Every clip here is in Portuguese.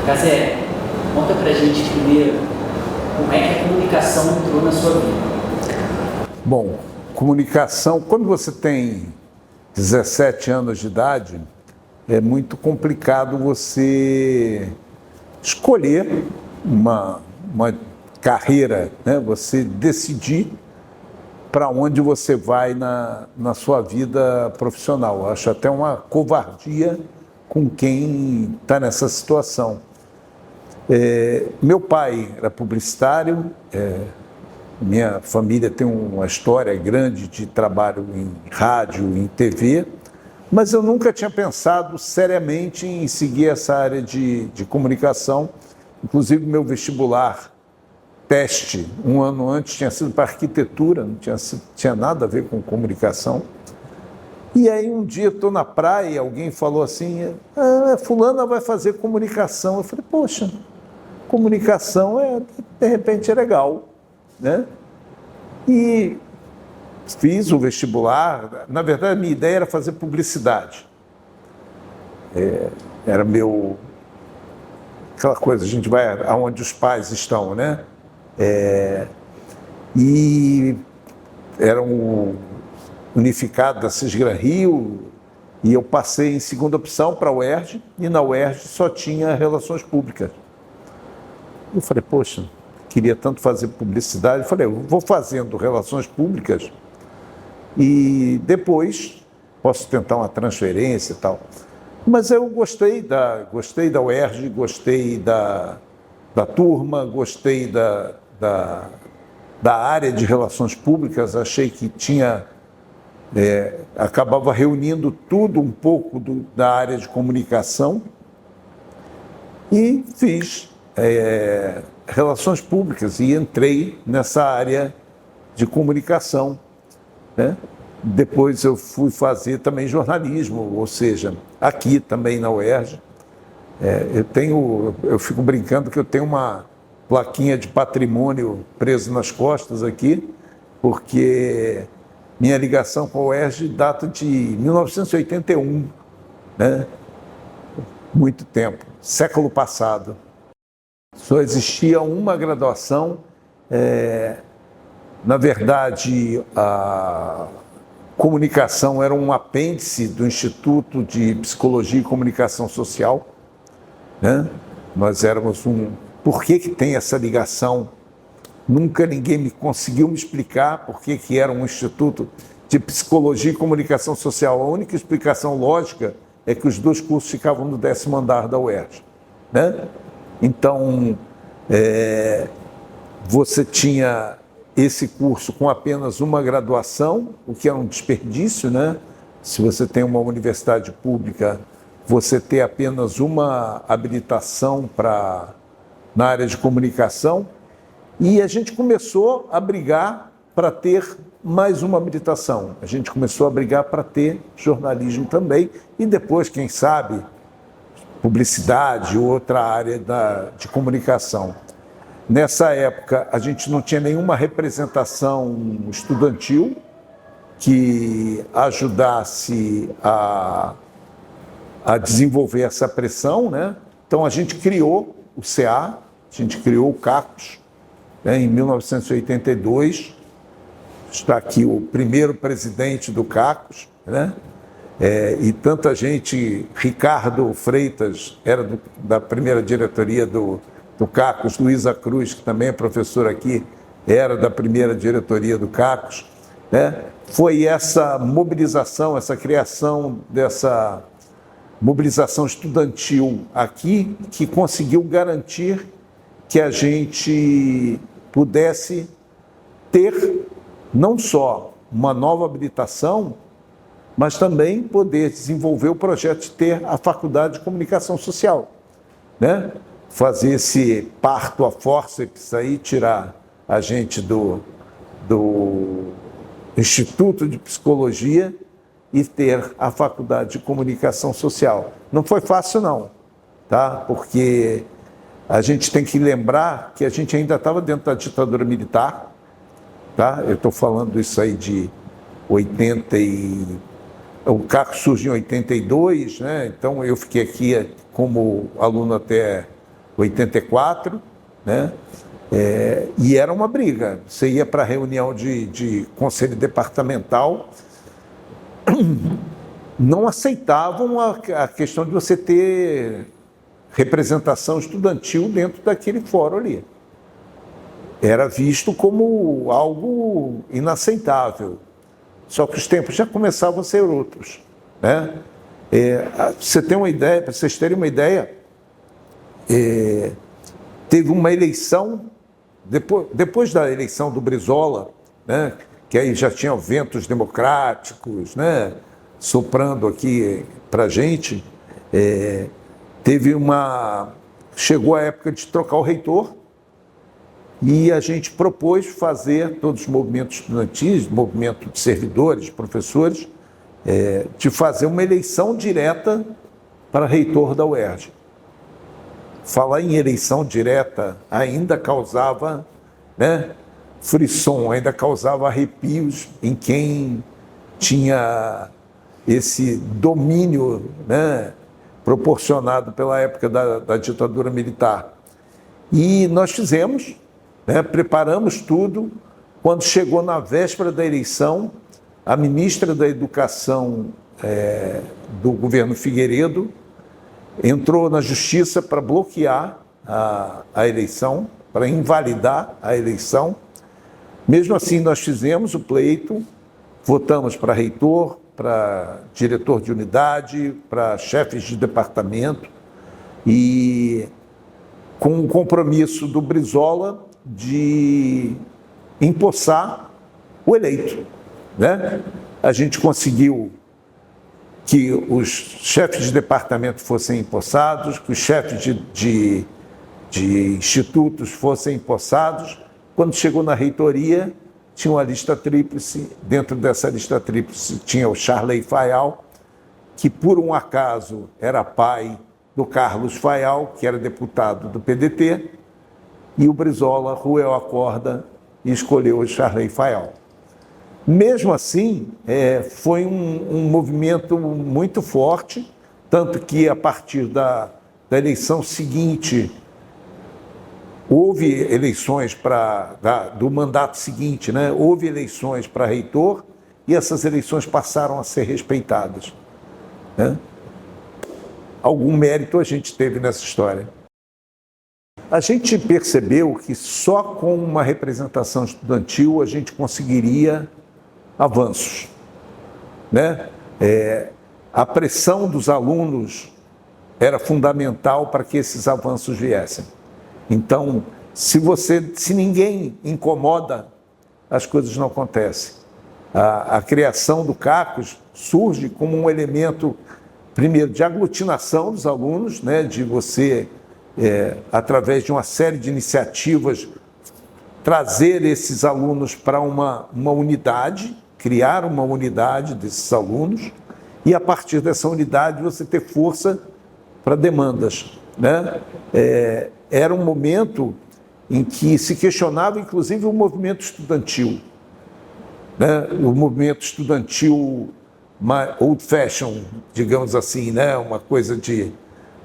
Casé, conta pra gente primeiro como é que a comunicação entrou na sua vida. Bom, comunicação, quando você tem 17 anos de idade, é muito complicado você escolher uma carreira, né? Você decidir para onde você vai na sua vida profissional. Eu acho até uma covardia com quem está nessa situação. Meu pai era publicitário, minha família tem uma história grande de trabalho em rádio, em TV, mas eu nunca tinha pensado seriamente em seguir essa área de comunicação. Inclusive, meu vestibular, teste, um ano antes, tinha sido para arquitetura, não tinha nada a ver com comunicação. E aí um dia estou na praia e alguém falou assim, fulana vai fazer comunicação. Eu falei, poxa, comunicação de repente é legal, né? E fiz o vestibular. Na verdade, a minha ideia era fazer publicidade. Era aquela coisa, a gente vai aonde os pais estão, né? E era unificado da Cisgran Rio, e eu passei em segunda opção para a UERJ, e na UERJ só tinha relações públicas. Eu falei, poxa, queria tanto fazer publicidade. Eu falei, eu vou fazendo relações públicas e depois posso tentar uma transferência e tal. Mas eu gostei da UERJ, gostei da turma, gostei da área de relações públicas, achei que acabava reunindo tudo um pouco da área de comunicação e fiz relações públicas e entrei nessa área de comunicação, né? Depois eu fui fazer também jornalismo, ou seja, aqui também na UERJ. Eu fico brincando que eu tenho uma plaquinha de patrimônio preso nas costas aqui, porque minha ligação com a UERJ data de 1981, né? Muito tempo, século passado. Só existia uma graduação. Na verdade, a comunicação era um apêndice do Instituto de Psicologia e Comunicação Social, né? Nós éramos Por que tem essa ligação? Nunca ninguém conseguiu me explicar por que era um Instituto de Psicologia e Comunicação Social. A única explicação lógica é que os dois cursos ficavam no 10º andar da UERJ, né? Então, você tinha esse curso com apenas uma graduação, o que é um desperdício, né? Se você tem uma universidade pública, você ter apenas uma habilitação na área de comunicação. E a gente começou a brigar para ter mais uma habilitação. A gente começou a brigar para ter jornalismo também. E depois, quem sabe, publicidade ou outra área de comunicação. Nessa época, a gente não tinha nenhuma representação estudantil que ajudasse a desenvolver essa pressão, né? Então, a gente criou o CA, a gente criou o CACUS, né? Em 1982. Está aqui o primeiro presidente do CACUS, né? E tanta gente, Ricardo Freitas, era da primeira diretoria do CACUS, Luísa Cruz, que também é professora aqui, era da primeira diretoria do CACUS, né? Foi essa mobilização, essa criação dessa mobilização estudantil aqui que conseguiu garantir que a gente pudesse ter não só uma nova habilitação, mas também poder desenvolver o projeto de ter a Faculdade de Comunicação Social, né? Fazer esse parto a fórceps aí, tirar a gente do Instituto de Psicologia e ter a Faculdade de Comunicação Social. Não foi fácil não, tá? Porque a gente tem que lembrar que a gente ainda estava dentro da ditadura militar, tá? Eu estou falando isso aí de 80 O CACUS surgiu em 82, né? Então eu fiquei aqui como aluno até 84, né? E era uma briga. Você ia para a reunião de conselho departamental, não aceitavam a questão de você ter representação estudantil dentro daquele fórum ali. Era visto como algo inaceitável. Só que os tempos já começavam a ser outros, né? Você tem uma ideia, para vocês terem uma ideia, teve uma eleição, depois da eleição do Brizola, né, que aí já tinha ventos democráticos, né, soprando aqui para a gente, chegou a época de trocar o reitor, e a gente propôs fazer, todos os movimentos estudantis, movimento de servidores, de professores, de fazer uma eleição direta para reitor da UERJ. Falar em eleição direta ainda causava, né, frisson, ainda causava arrepios em quem tinha esse domínio, né, proporcionado pela época da ditadura militar. E nós fizemos, né, preparamos tudo. Quando chegou na véspera da eleição, a ministra da Educação do governo Figueiredo entrou na justiça para bloquear a eleição, para invalidar a eleição. Mesmo assim, nós fizemos o pleito, votamos para reitor, para diretor de unidade, para chefes de departamento, e com o compromisso do Brizola de empossar o eleito, né? A gente conseguiu que os chefes de departamento fossem empossados, que os chefes de institutos fossem empossados. Quando chegou na reitoria, tinha uma lista tríplice. Dentro dessa lista tríplice tinha o Charley Fayal, que por um acaso era pai do Carlos Fayal, que era deputado do PDT, e o Brizola roeu a corda e escolheu o Charley Fayal. Mesmo assim, foi um movimento muito forte, tanto que a partir da eleição seguinte, houve eleições do mandato seguinte, né? Houve eleições para reitor e essas eleições passaram a ser respeitadas, né? Algum mérito a gente teve nessa história. A gente percebeu que só com uma representação estudantil a gente conseguiria avanços, né? A pressão dos alunos era fundamental para que esses avanços viessem. Então, se ninguém incomoda, as coisas não acontecem. A criação do CACUS surge como um elemento, primeiro, de aglutinação dos alunos, né? De você, através de uma série de iniciativas, trazer esses alunos para uma unidade, criar uma unidade desses alunos, e a partir dessa unidade você ter força para demandas, né? Era um momento em que se questionava, inclusive, o movimento estudantil, né? O movimento estudantil old fashion, digamos assim, né? Uma coisa de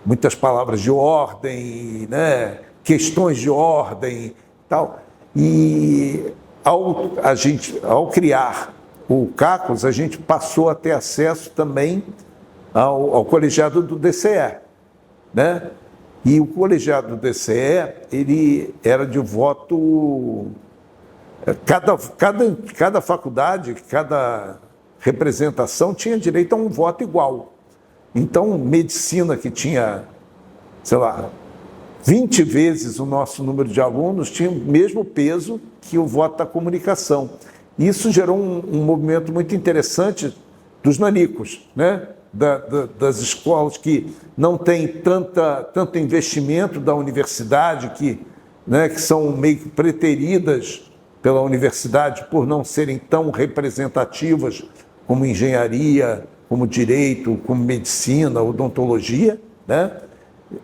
muitas palavras de ordem, né? Questões de ordem e tal. E ao criar o CACUS, a gente passou a ter acesso também ao colegiado do DCE, né? E o colegiado do DCE, ele era de voto... Cada faculdade, cada representação tinha direito a um voto igual. Então, medicina, que tinha, sei lá, 20 vezes o nosso número de alunos, tinha o mesmo peso que o voto da comunicação. Isso gerou um movimento muito interessante dos nanicos, né? Das escolas que não têm tanto investimento da universidade, né, que são meio que preteridas pela universidade por não serem tão representativas como engenharia, como direito, como medicina, odontologia, né?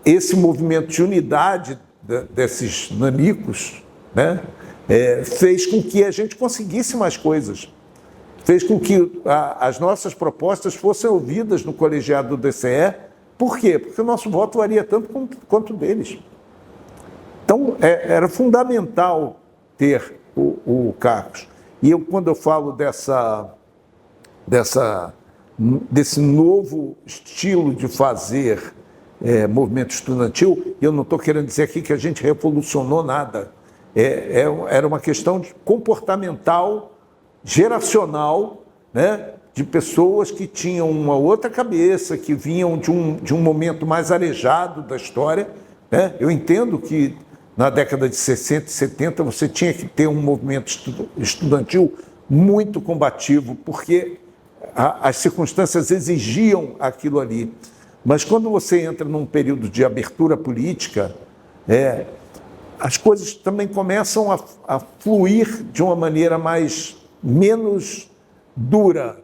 Esse movimento de unidade desses nanicos, né, fez com que a gente conseguisse mais coisas. Fez com que as nossas propostas fossem ouvidas no colegiado do DCE. Por quê? Porque o nosso voto varia tanto quanto o deles. Então, era fundamental ter o Carlos. E quando eu falo desse novo estilo de fazer movimento estudantil, eu não estou querendo dizer aqui que a gente revolucionou nada. Era uma questão comportamental, geracional, né, de pessoas que tinham uma outra cabeça, que vinham de um momento mais arejado da história, né? Eu entendo que na década de 60 e 70 você tinha que ter um movimento estudantil muito combativo, porque as circunstâncias exigiam aquilo ali. Mas quando você entra num período de abertura política, as coisas também começam a fluir de uma maneira menos dura.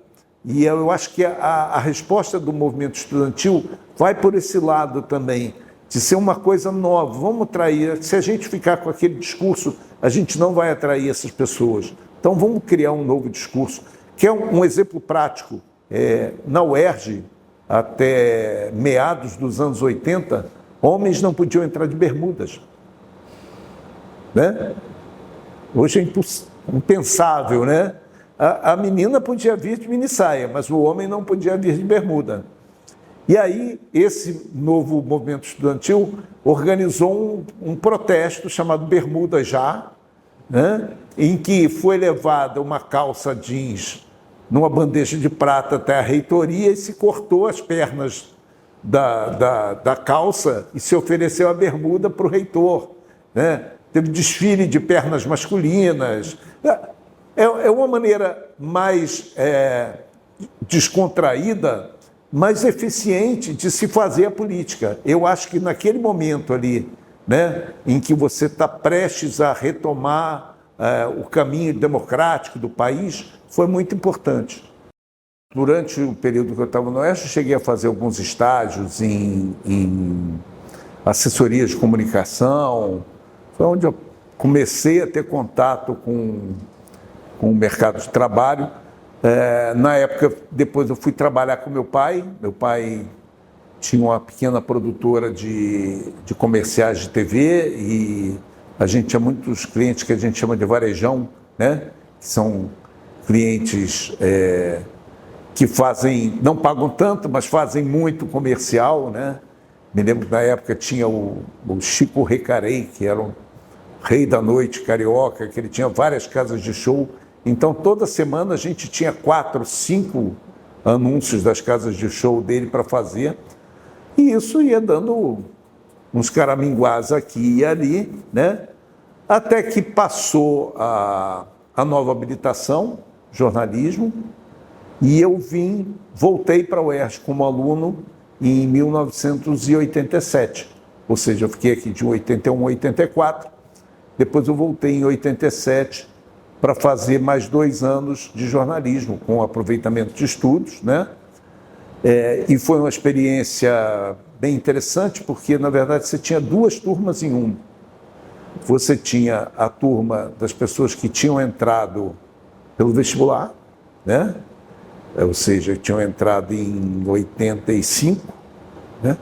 E eu acho que a resposta do movimento estudantil vai por esse lado também, de ser uma coisa nova. Vamos atrair, se a gente ficar com aquele discurso, a gente não vai atrair essas pessoas. Então vamos criar um novo discurso, que é um exemplo prático. Na UERJ, até meados dos anos 80, homens não podiam entrar de bermudas. Né? Hoje é impensável, né? A menina podia vir de minissaia, mas o homem não podia vir de bermuda. E aí, esse novo movimento estudantil organizou um protesto chamado Bermuda Já, né? Em que foi levada uma calça jeans numa bandeja de prata até a reitoria e se cortou as pernas da calça e se ofereceu a bermuda para o reitor, né? Teve desfile de pernas masculinas. É uma maneira mais descontraída, mais eficiente de se fazer a política. Eu acho que naquele momento ali, né, em que você está prestes a retomar o caminho democrático do país, foi muito importante. Durante o período que eu estava no Oeste, eu cheguei a fazer alguns estágios em assessorias de comunicação. Foi onde eu comecei a ter contato com o mercado de trabalho. Na época, depois eu fui trabalhar com meu pai. Meu pai tinha uma pequena produtora de comerciais de TV e a gente tinha muitos clientes que a gente chama de varejão, né? Que são clientes que não pagam tanto, mas fazem muito comercial, né? Me lembro que na época tinha o Chico Recarei, que era um rei da noite carioca, que ele tinha várias casas de show. Então, toda semana a gente tinha 4, 5 anúncios das casas de show dele para fazer. E isso ia dando uns caraminguás aqui e ali, né? Até que passou a nova habilitação, jornalismo, e eu voltei para a UERJ como aluno em 1987. Ou seja, eu fiquei aqui de 81 a 84. Depois eu voltei em 87 para fazer mais 2 anos de jornalismo, com aproveitamento de estudos, né? E foi uma experiência bem interessante, porque, na verdade, você tinha 2 turmas em uma. Você tinha a turma das pessoas que tinham entrado pelo vestibular, né? Ou seja, tinham entrado em 85, né?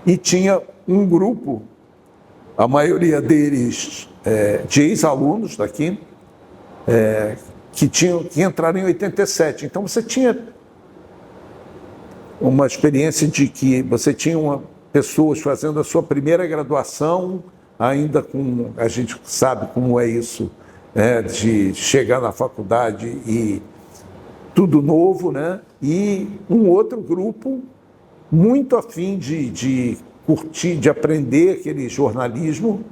E tinha um grupo, a maioria deles de ex-alunos daqui, que entraram em 87. Então, você tinha uma experiência de que você tinha pessoas fazendo a sua primeira graduação, ainda com, a gente sabe como é isso, de chegar na faculdade e tudo novo, né? E um outro grupo muito afim de curtir, de aprender aquele jornalismo,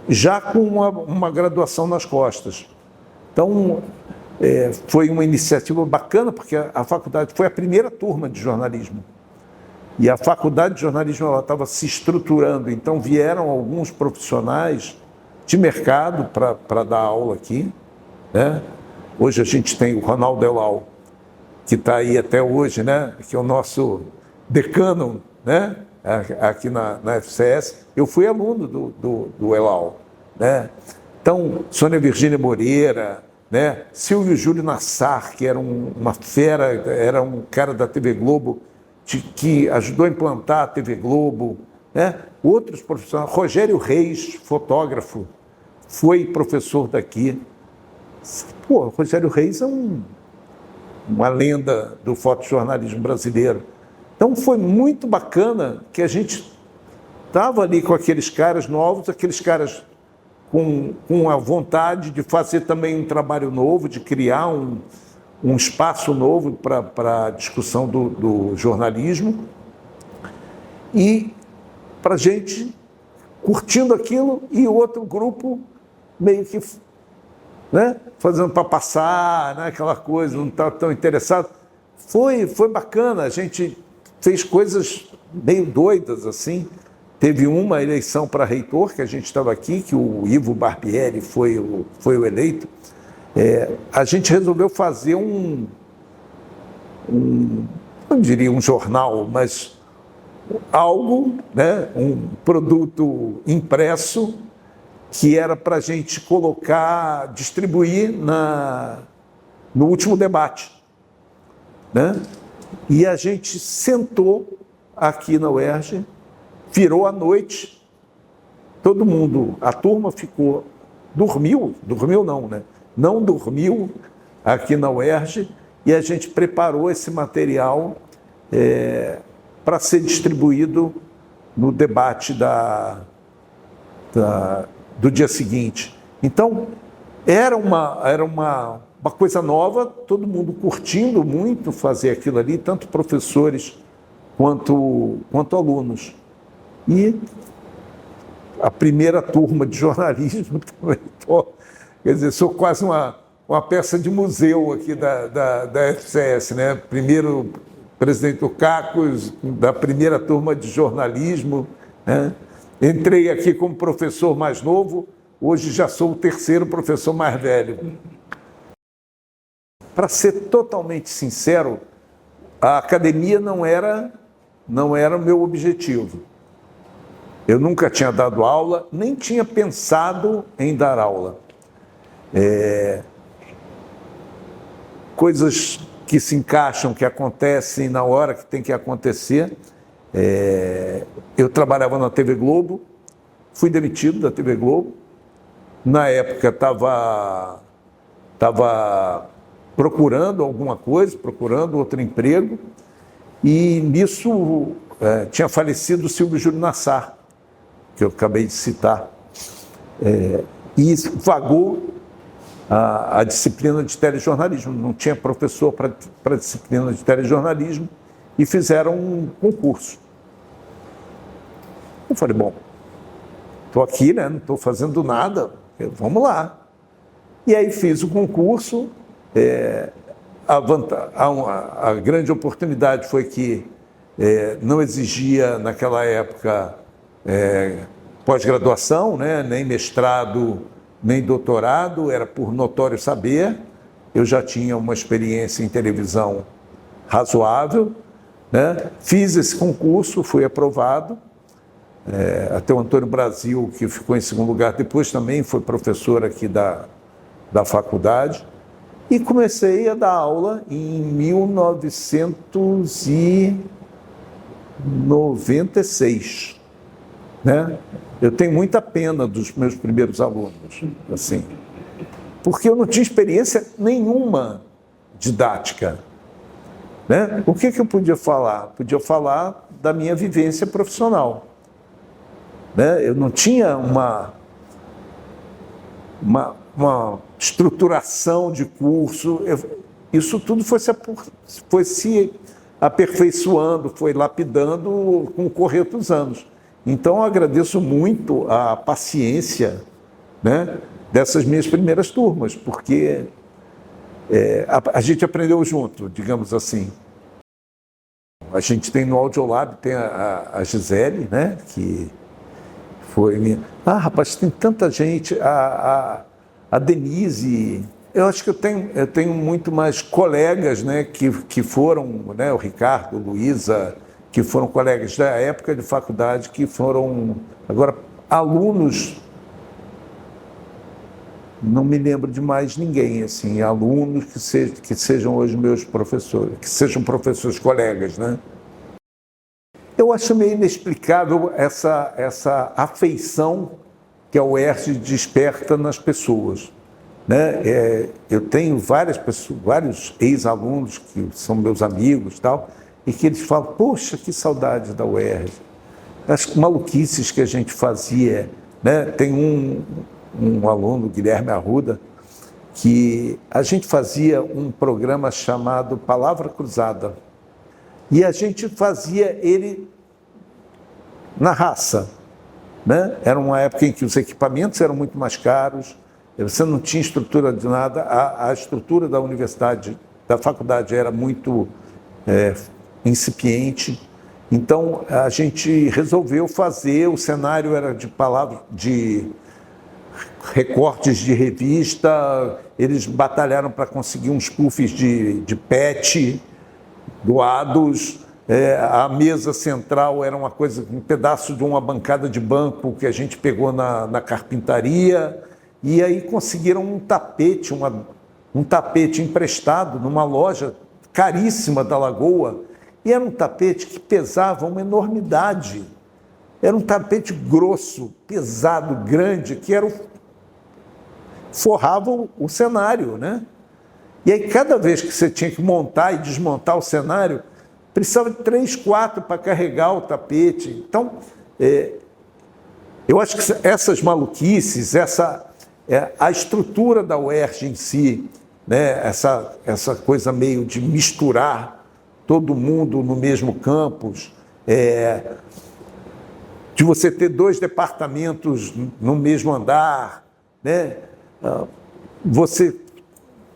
já com uma graduação nas costas. Então, foi uma iniciativa bacana, porque a faculdade foi a primeira turma de jornalismo. E a faculdade de jornalismo estava se estruturando, então vieram alguns profissionais de mercado para dar aula aqui, né? Hoje a gente tem o Ronaldo Elal, que está aí até hoje, né? Que é o nosso decano, né? Aqui na FCS. Eu fui aluno do Elal, né? Então, Sônia Virgínia Moreira, né? Silvio Júlio Nassar, que era uma fera, era um cara da TV Globo, que ajudou a implantar a TV Globo, né? Outros profissionais, Rogério Reis, fotógrafo, foi professor daqui. Pô, Rogério Reis é uma lenda do fotojornalismo brasileiro. Então foi muito bacana que a gente estava ali com aqueles caras novos, aqueles caras com a vontade de fazer também um trabalho novo, de criar um espaço novo para a discussão do jornalismo. E para a gente curtindo aquilo e outro grupo meio que, né, fazendo para passar, né, aquela coisa, não está tão interessado. Foi bacana, a gente fez coisas meio doidas assim. Teve uma eleição para reitor, que a gente estava aqui, que o Ivo Barbieri foi o eleito. A gente resolveu fazer não diria um jornal, mas algo, né, um produto impresso que era para a gente colocar, distribuir no último debate, né? E a gente sentou aqui na UERJ, virou a noite, todo mundo, a turma ficou, dormiu não, né? Não dormiu aqui na UERJ e a gente preparou esse material para ser distribuído no debate do dia seguinte. Então, era uma coisa nova, todo mundo curtindo muito fazer aquilo ali, tanto professores quanto alunos. E a primeira turma de jornalismo também, quer dizer, sou quase uma peça de museu aqui da FCS, né? Primeiro presidente do CACOS, da primeira turma de jornalismo, né? Entrei aqui como professor mais novo, hoje já sou o terceiro professor mais velho. Para ser totalmente sincero, a academia não era o meu objetivo. Eu nunca tinha dado aula, nem tinha pensado em dar aula. Coisas que se encaixam, que acontecem na hora que tem que acontecer. Eu trabalhava na TV Globo, fui demitido da TV Globo. Na época estava procurando alguma coisa, procurando outro emprego, e nisso tinha falecido o Silvio Júlio Nassar, que eu acabei de citar, e vagou a disciplina de telejornalismo, não tinha professor para a disciplina de telejornalismo, e fizeram um concurso. Eu falei, bom, estou aqui, né, não estou fazendo nada, vamos lá. E aí fiz o concurso. A grande oportunidade foi que não exigia, naquela época, pós-graduação, né, nem mestrado, nem doutorado, era por notório saber. Eu já tinha uma experiência em televisão razoável, né? Fiz esse concurso, fui aprovado. Até o Antônio Brasil, que ficou em segundo lugar, depois também foi professor aqui da faculdade. E comecei a dar aula em 1996, né? Eu tenho muita pena dos meus primeiros alunos, assim, porque eu não tinha experiência nenhuma didática, né? O que eu podia falar? Podia falar da minha vivência profissional, né? Eu não tinha uma estruturação de curso. Isso tudo foi se aperfeiçoando, foi lapidando com o correr dos anos. Então, eu agradeço muito a paciência, né, dessas minhas primeiras turmas, porque a gente aprendeu junto, digamos assim. A gente tem no Audiolab, tem a Gisele, né, que foi minha... rapaz, tem tanta gente, a Denise, eu acho que eu tenho muito mais colegas, né, que foram, né, o Ricardo, Luísa, que foram colegas da época de faculdade, que foram, agora, alunos, não me lembro de mais ninguém, assim, alunos que sejam hoje meus professores, que sejam professores colegas, né? Eu acho meio inexplicável essa afeição que a UERJ desperta nas pessoas, né? Eu tenho vários ex-alunos que são meus amigos e tal, e que eles falam, poxa, que saudade da UERJ. As maluquices que a gente fazia, né? Tem um aluno, Guilherme Arruda, que a gente fazia um programa chamado Palavra Cruzada. E a gente fazia ele na raça, né? Era uma época em que os equipamentos eram muito mais caros, você não tinha estrutura de nada, a estrutura da universidade, da faculdade era muito incipiente. Então, a gente resolveu fazer, o cenário era de recortes de revista, eles batalharam para conseguir uns puffs de PET doados, a mesa central era um pedaço de uma bancada de banco que a gente pegou na carpintaria, e aí conseguiram um tapete emprestado numa loja caríssima da Lagoa, e era um tapete que pesava uma enormidade, era um tapete grosso, pesado, grande, que forrava o cenário, né? E aí, cada vez que você tinha que montar e desmontar o cenário, precisava de 3, 4 para carregar o tapete. Então, eu acho que essas maluquices, a estrutura da UERJ em si, né? Essa coisa meio de misturar todo mundo no mesmo campus, de você ter 2 departamentos no mesmo andar, né? Você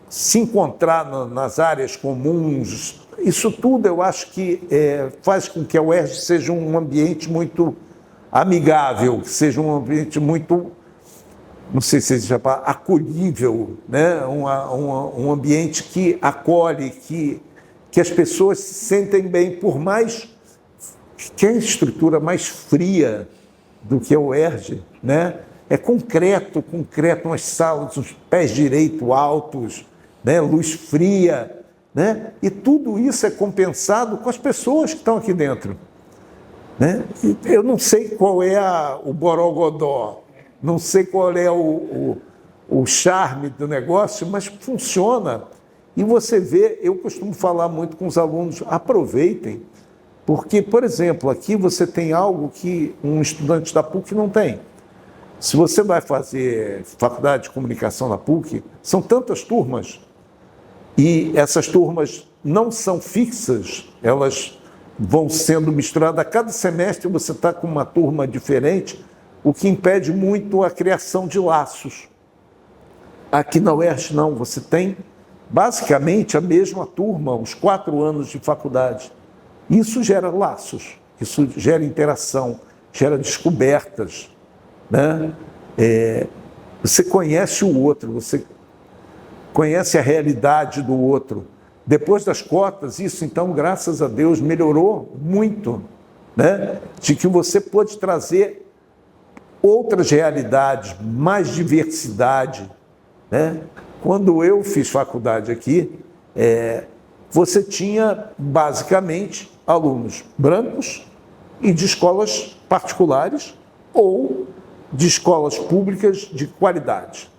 se encontrar nas áreas comuns, isso tudo eu acho que faz com que a UERJ seja um ambiente muito amigável, seja um ambiente muito, não sei se já fala, acolhível, né? Um ambiente que acolhe, que as pessoas se sentem bem, por mais que a estrutura mais fria do que a UERJ, né? É concreto, umas salas, os pés direitos altos, né? Luz fria, né? E tudo isso é compensado com as pessoas que estão aqui dentro, né? Eu não sei qual é o borogodó, não sei qual é o charme do negócio, mas funciona. E você vê, eu costumo falar muito com os alunos, aproveitem, porque, por exemplo, aqui você tem algo que um estudante da PUC não tem. Se você vai fazer faculdade de comunicação na PUC, são tantas turmas, e essas turmas não são fixas, elas vão sendo misturadas. A cada semestre você está com uma turma diferente, o que impede muito a criação de laços. Aqui na UERJ não, você tem basicamente a mesma turma, os 4 anos de faculdade. Isso gera laços, isso gera interação, gera descobertas, né? Você conhece o outro, você conhece a realidade do outro. Depois das cotas, isso então, graças a Deus, melhorou muito, né? De que você pôde trazer outras realidades, mais diversidade, né? Quando eu fiz faculdade aqui, você tinha basicamente alunos brancos e de escolas particulares ou de escolas públicas de qualidade,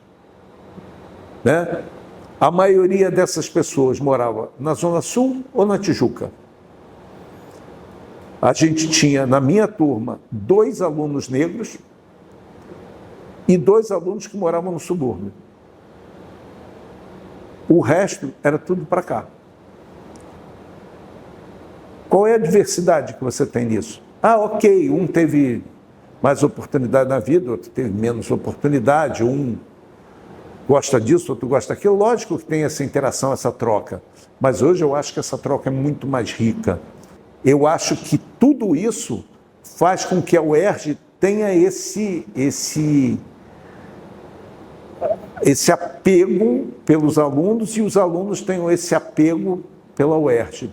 né? A maioria dessas pessoas morava na Zona Sul ou na Tijuca. A gente tinha, na minha turma, 2 alunos negros e 2 alunos que moravam no subúrbio. O resto era tudo para cá. Qual é a diversidade que você tem nisso? Ok, um teve mais oportunidade na vida, outro teve menos oportunidade, um gosta disso, outro gosta daquilo. Lógico que tem essa interação, essa troca, mas hoje eu acho que essa troca é muito mais rica. Eu acho que tudo isso faz com que a UERJ tenha esse apego pelos alunos e os alunos tenham esse apego pela UERJ.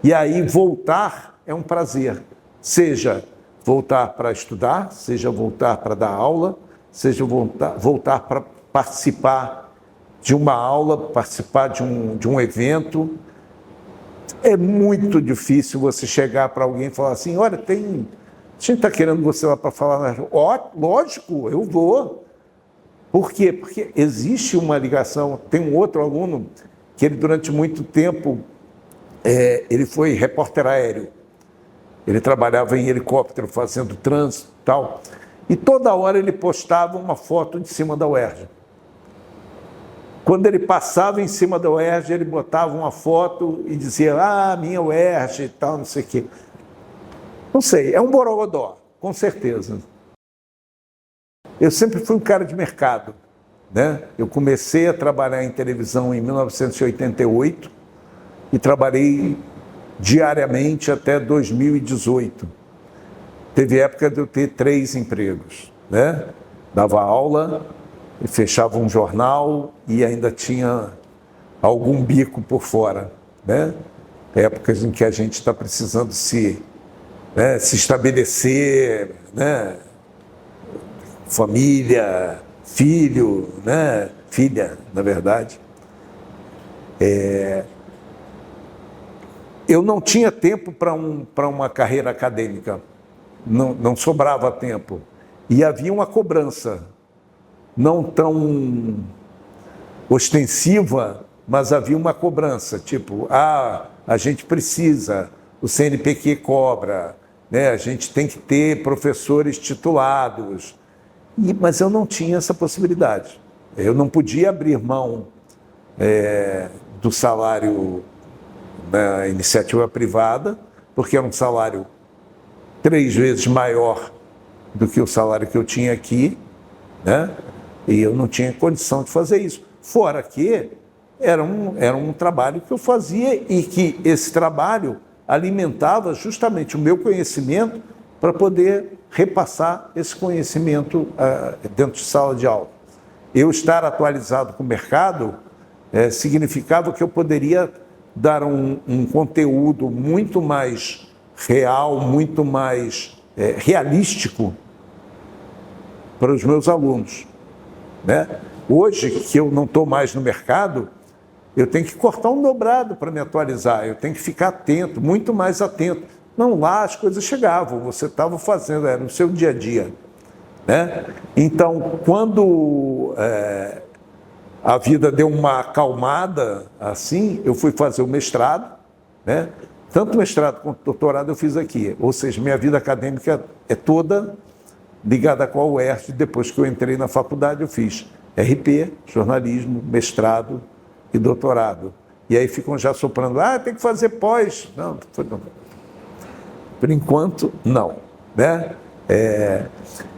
E aí voltar é um prazer, seja voltar para estudar, seja voltar para dar aula, seja voltar para participar de uma aula, participar de um evento, É muito difícil você chegar para alguém e falar assim, olha, a gente está querendo você lá para falar. Ó, lógico, eu vou. Por quê? Porque existe uma ligação. Tem um outro aluno que ele, durante muito tempo, ele foi repórter aéreo. Ele trabalhava em helicóptero, fazendo trânsito e tal. E toda hora ele postava uma foto de cima da UERJ. Quando ele passava em cima da UERJ, ele botava uma foto e dizia, minha UERJ e tal, não sei o quê. Não sei, é um borogodó, com certeza. Eu sempre fui um cara de mercado, né? Eu comecei a trabalhar em televisão em 1988 e trabalhei diariamente até 2018. Teve época de eu ter 3 empregos, né? Dava aula, fechava um jornal e ainda tinha algum bico por fora, né? Épocas em que a gente está precisando se estabelecer, né? Família, filho, né? Filha, na verdade. Eu não tinha tempo para uma carreira acadêmica, não sobrava tempo. E havia uma cobrança, não tão ostensiva, mas havia uma cobrança, tipo, a gente precisa, o CNPq cobra, né? A gente tem que ter professores titulados. Mas eu não tinha essa possibilidade. Eu não podia abrir mão do salário da iniciativa privada, porque era um salário 3 vezes maior do que o salário que eu tinha aqui, né? E eu não tinha condição de fazer isso. Fora que era um trabalho que eu fazia e que esse trabalho alimentava justamente o meu conhecimento para poder repassar esse conhecimento dentro de sala de aula. Eu estar atualizado com o mercado significava que eu poderia dar um conteúdo muito mais real, muito mais realístico para os meus alunos, né? Hoje, que eu não estou mais no mercado, eu tenho que cortar um dobrado para me atualizar, eu tenho que ficar atento, muito mais atento. Não, lá as coisas chegavam, você estava fazendo, era no seu dia a dia, né? Então, quando a vida deu uma acalmada, assim, eu fui fazer o mestrado, né? Tanto mestrado quanto doutorado eu fiz aqui, ou seja, minha vida acadêmica é toda ligada com a UERJ. Depois que eu entrei na faculdade, eu fiz RP, jornalismo, mestrado e doutorado. E aí ficam já soprando, tem que fazer pós. Não. Por enquanto, não, né?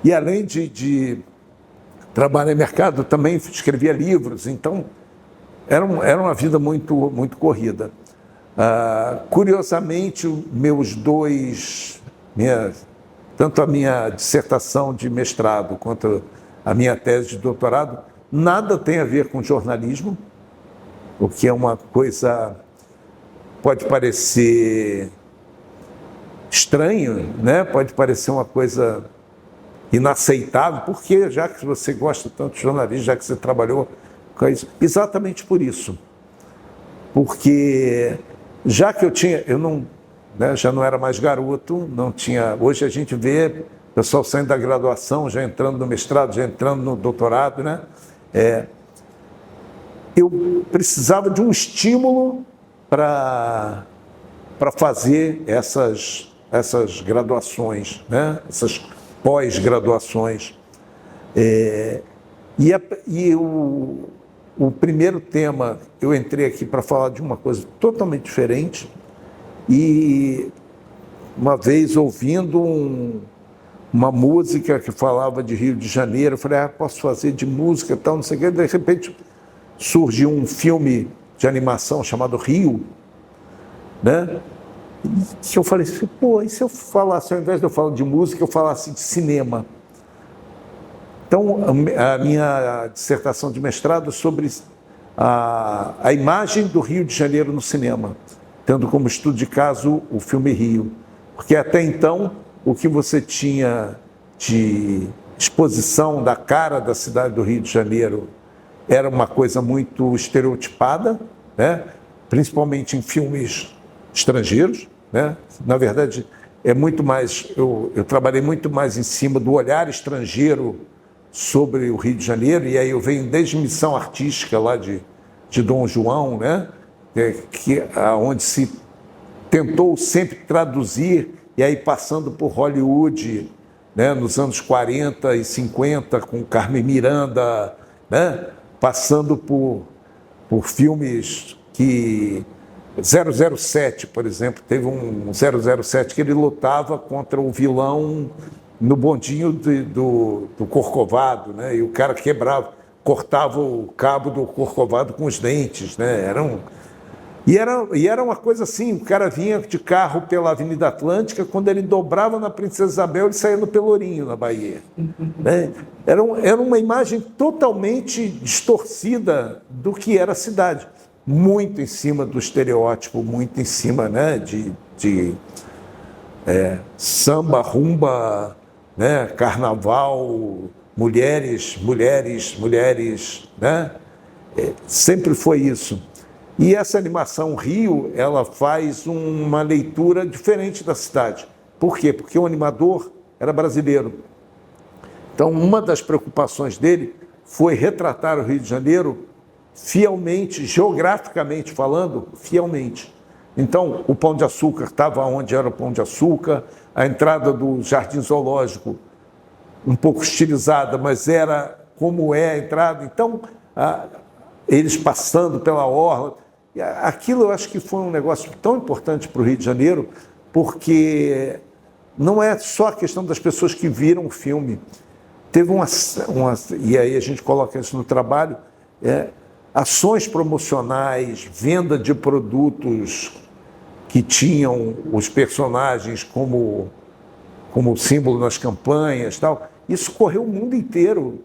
E além de trabalhar em mercado, também escrevia livros, então era uma vida muito, muito corrida. Curiosamente, tanto a minha dissertação de mestrado quanto a minha tese de doutorado, nada tem a ver com jornalismo, o que é uma coisa, pode parecer estranho, né? Pode parecer uma coisa inaceitável, porque já que você gosta tanto de jornalismo, já que você trabalhou com isso, exatamente por isso. Porque já que já não era mais garoto, não tinha. Hoje a gente vê o pessoal saindo da graduação, já entrando no mestrado, já entrando no doutorado, né? Eu precisava de um estímulo para fazer essas graduações, né? Essas pós-graduações. O primeiro tema, eu entrei aqui para falar de uma coisa totalmente diferente, e uma vez ouvindo uma música que falava de Rio de Janeiro, eu falei, posso fazer de música e tal, não sei o quê. De repente surgiu um filme de animação chamado Rio, né? Que eu falei assim, e se eu falasse, ao invés de eu falar de música, eu falasse de cinema? Então, a minha dissertação de mestrado é sobre a imagem do Rio de Janeiro no cinema, tendo como estudo de caso o filme Rio. Porque até então, o que você tinha de exposição da cara da cidade do Rio de Janeiro era uma coisa muito estereotipada, né? Principalmente em filmes estrangeiros, né? Na verdade, é muito mais, eu trabalhei muito mais em cima do olhar estrangeiro sobre o Rio de Janeiro, e aí eu venho desde missão artística lá de Dom João, né? Onde se tentou sempre traduzir, e aí passando por Hollywood, né? Nos anos 40 e 50, com Carmen Miranda, né? Passando por filmes que... 007, por exemplo, teve um 007 que ele lutava contra o vilão no bondinho do Corcovado, né? E o cara cortava o cabo do Corcovado com os dentes, né? E era uma coisa assim, o cara vinha de carro pela Avenida Atlântica, quando ele dobrava na Princesa Isabel, ele saía no Pelourinho, na Bahia. Né? Era uma imagem totalmente distorcida do que era a cidade. Muito em cima do estereótipo, muito em cima, né, de samba, rumba, né, carnaval, mulheres, né? Sempre foi isso. E essa animação Rio, ela faz uma leitura diferente da cidade. Por quê? Porque o animador era brasileiro. Então, uma das preocupações dele foi retratar o Rio de Janeiro fielmente, geograficamente falando, fielmente. Então, o Pão de Açúcar estava onde era o Pão de Açúcar, a entrada do Jardim Zoológico, um pouco estilizada, mas era como é a entrada. Então, eles passando pela orla. Aquilo eu acho que foi um negócio tão importante para o Rio de Janeiro, porque não é só a questão das pessoas que viram o filme. Teve e aí a gente coloca isso no trabalho, ações promocionais, venda de produtos que tinham os personagens como símbolo nas campanhas, tal. Isso correu o mundo inteiro.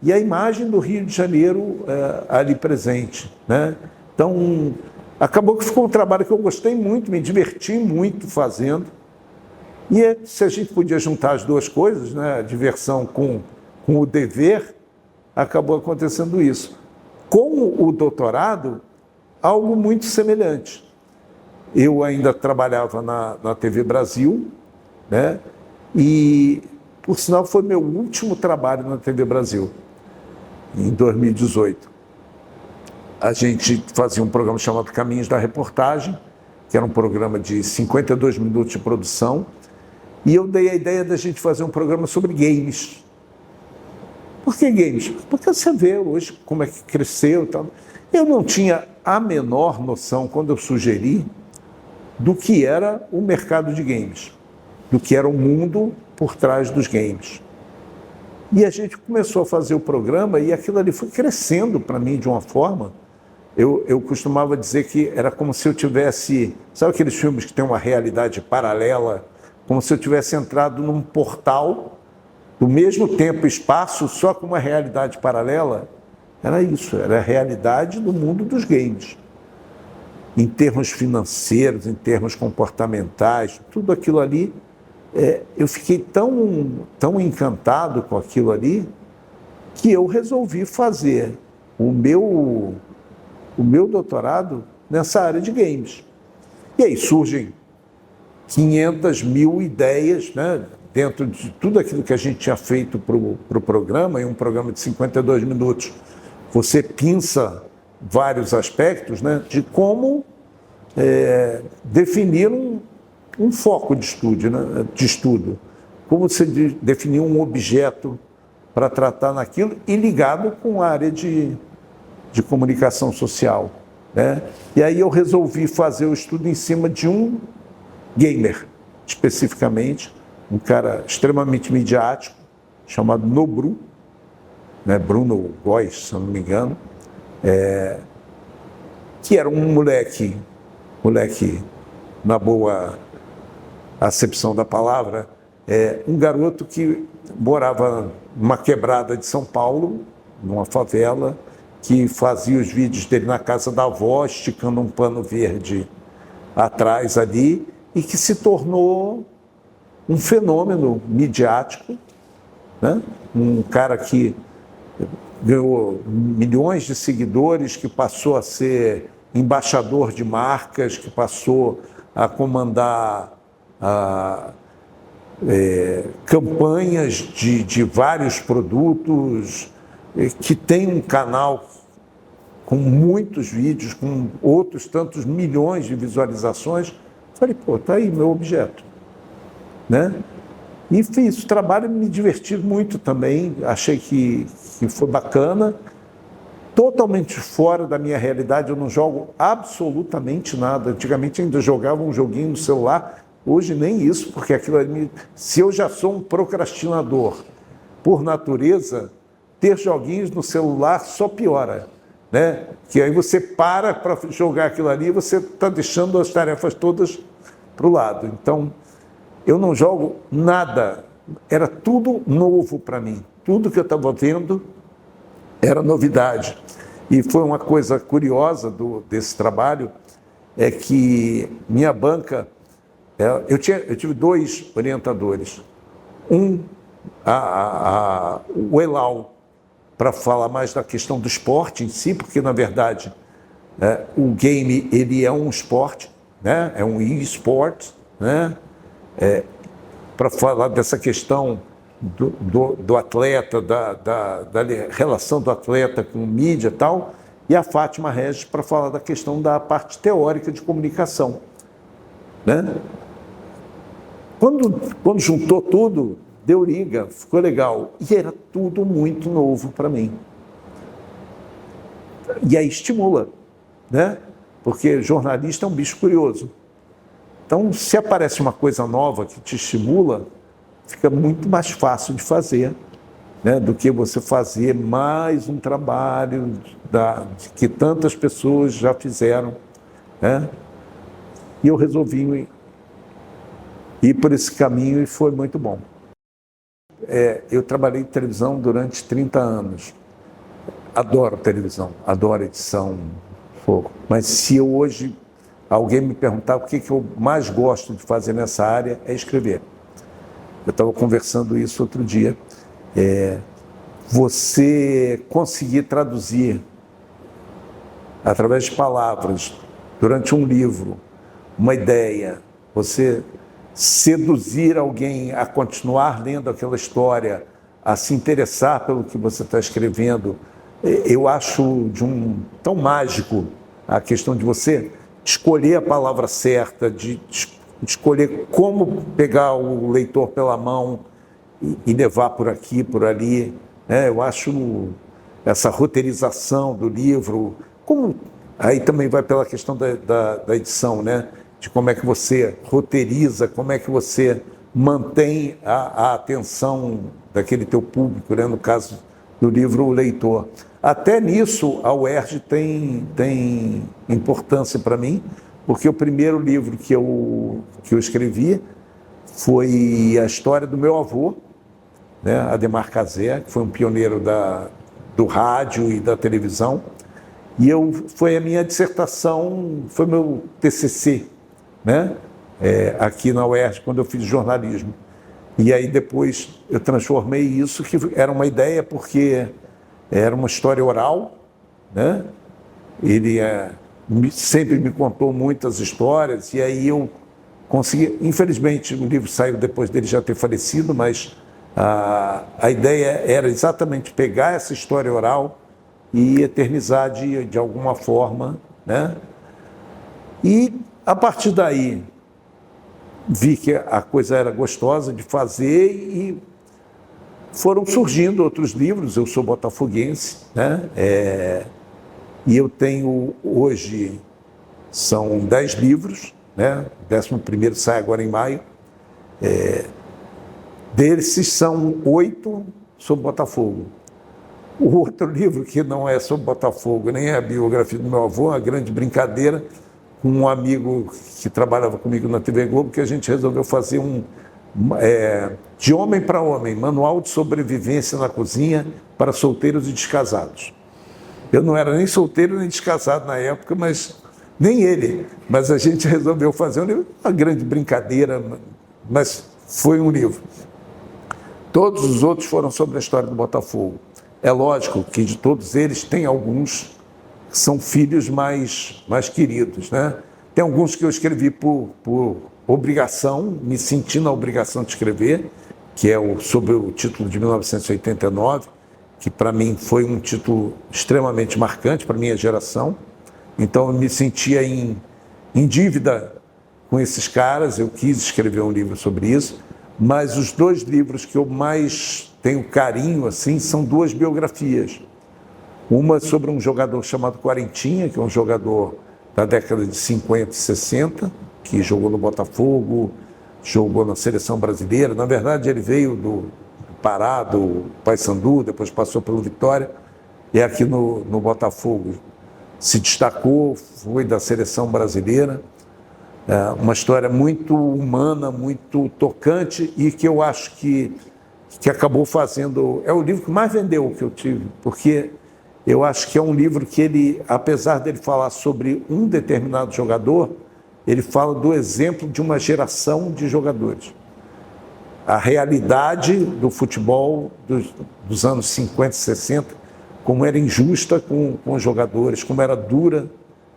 E a imagem do Rio de Janeiro ali presente, né? Então, acabou que ficou um trabalho que eu gostei muito, me diverti muito fazendo. E se a gente podia juntar as duas coisas, né, a diversão com o dever, acabou acontecendo isso. Com o doutorado, algo muito semelhante. Eu ainda trabalhava na TV Brasil, né? E, por sinal, foi meu último trabalho na TV Brasil, em 2018. A gente fazia um programa chamado Caminhos da Reportagem, que era um programa de 52 minutos de produção, e eu dei a ideia da gente fazer um programa sobre games. Por que games? Porque você vê hoje como é que cresceu e tal. Eu não tinha a menor noção, quando eu sugeri, do que era o mercado de games, do que era o mundo por trás dos games. E a gente começou a fazer o programa e aquilo ali foi crescendo para mim de uma forma. Eu costumava dizer que era como se eu tivesse... Sabe aqueles filmes que tem uma realidade paralela? Como se eu tivesse entrado num portal do mesmo tempo e espaço, só com uma realidade paralela. Era isso, era a realidade do mundo dos games. Em termos financeiros, em termos comportamentais, tudo aquilo ali, eu fiquei tão encantado com aquilo ali, que eu resolvi fazer o meu doutorado nessa área de games. E aí surgem 500 mil ideias, né? Dentro de tudo aquilo que a gente tinha feito para o programa, em um programa de 52 minutos, você pinça vários aspectos, né, de como definir um foco de estudo, como você definir um objeto para tratar naquilo e ligado com a área de comunicação social, né? E aí eu resolvi fazer o estudo em cima de um gamer, especificamente, um cara extremamente midiático, chamado Nobru, né? Bruno Góes, se eu não me engano, que era um moleque, na boa acepção da palavra, um garoto que morava numa quebrada de São Paulo, numa favela, que fazia os vídeos dele na casa da avó, esticando um pano verde atrás ali, e que se tornou um fenômeno midiático, né? Um cara que ganhou milhões de seguidores, que passou a ser embaixador de marcas, que passou a comandar campanhas de vários produtos, que tem um canal com muitos vídeos, com outros tantos milhões de visualizações. Falei, pô, tá aí meu objeto, né? E fiz o trabalho, me diverti muito também, achei que foi bacana, totalmente fora da minha realidade. Eu não jogo absolutamente nada. Antigamente ainda jogava um joguinho no celular, hoje nem isso, porque aquilo ali, se eu já sou um procrastinador por natureza, ter joguinhos no celular só piora, né? Que aí você para jogar aquilo ali e você está deixando as tarefas todas para o lado. Então, eu não jogo nada, era tudo novo para mim, tudo que eu estava vendo era novidade. E foi uma coisa curiosa desse trabalho, é que minha banca, eu tive 2 orientadores, o Elau, para falar mais da questão do esporte em si, porque na verdade o game ele é um esporte, né? É um e-sport, né? Para falar dessa questão do atleta, da relação do atleta com mídia e tal, e a Fátima Regis para falar da questão da parte teórica de comunicação, né? Quando juntou tudo, deu liga, ficou legal, e era tudo muito novo para mim. E aí estimula, né? Porque jornalista é um bicho curioso. Então, se aparece uma coisa nova que te estimula, fica muito mais fácil de fazer, né, do que você fazer mais um trabalho que tantas pessoas já fizeram, né? E eu resolvi ir por esse caminho e foi muito bom. Eu trabalhei em televisão durante 30 anos. Adoro televisão, adoro edição, mas se eu hoje alguém me perguntar o que eu mais gosto de fazer nessa área, é escrever. Eu estava conversando isso outro dia. Você conseguir traduzir através de palavras, durante um livro, uma ideia, você seduzir alguém a continuar lendo aquela história, a se interessar pelo que você está escrevendo, eu acho tão mágico a questão de você escolher a palavra certa, de escolher como pegar o leitor pela mão e levar por aqui, por ali. Eu acho essa roteirização do livro, aí também vai pela questão da edição, né? De como é que você roteiriza, como é que você mantém a atenção daquele teu público, né? No caso do livro, o leitor. Até nisso, a UERJ tem importância para mim, porque o primeiro livro que eu escrevi foi a história do meu avô, né, Ademar Cazé, que foi um pioneiro do rádio e da televisão, e foi a minha dissertação, foi meu TCC, né, aqui na UERJ, quando eu fiz jornalismo. E aí depois eu transformei isso, que era uma ideia, porque era uma história oral, né? Ele sempre me contou muitas histórias, e aí eu consegui. Infelizmente, o livro saiu depois dele já ter falecido, mas a ideia era exatamente pegar essa história oral e eternizar de alguma forma, né? E a partir daí vi que a coisa era gostosa de fazer e foram surgindo outros livros. Eu sou botafoguense, né? E eu tenho hoje, são 10 livros, né? O 11º sai agora em maio. Desses são 8 sobre Botafogo. O outro livro, que não é sobre Botafogo, nem é a biografia do meu avô, é uma grande brincadeira, com um amigo que trabalhava comigo na TV Globo, que a gente resolveu fazer de homem para homem, manual de sobrevivência na cozinha para solteiros e descasados. Eu não era nem solteiro nem descasado na época, nem ele, mas a gente resolveu fazer um livro, uma grande brincadeira, mas foi um livro. Todos os outros foram sobre a história do Botafogo. É lógico que de todos eles tem alguns que são filhos mais queridos, né? Tem alguns que eu escrevi por obrigação, me senti na obrigação de escrever, que é sobre o título de 1989, que para mim foi um título extremamente marcante para a minha geração. Então eu me sentia em dívida com esses caras, eu quis escrever um livro sobre isso, mas os 2 livros que eu mais tenho carinho assim são 2 biografias. Uma sobre um jogador chamado Quarentinha, que é um jogador da década de 50 e 60, que jogou no Botafogo, jogou na seleção brasileira. Na verdade, ele veio do Pará, do Paysandu, depois passou pelo Vitória, e aqui no Botafogo se destacou, foi da seleção brasileira. Uma história muito humana, muito tocante e que eu acho que acabou fazendo... É o livro que mais vendeu que eu tive, porque eu acho que é um livro que ele, apesar dele falar sobre um determinado jogador, ele fala do exemplo de uma geração de jogadores. A realidade do futebol dos anos 50 e 60, como era injusta com os jogadores, como era dura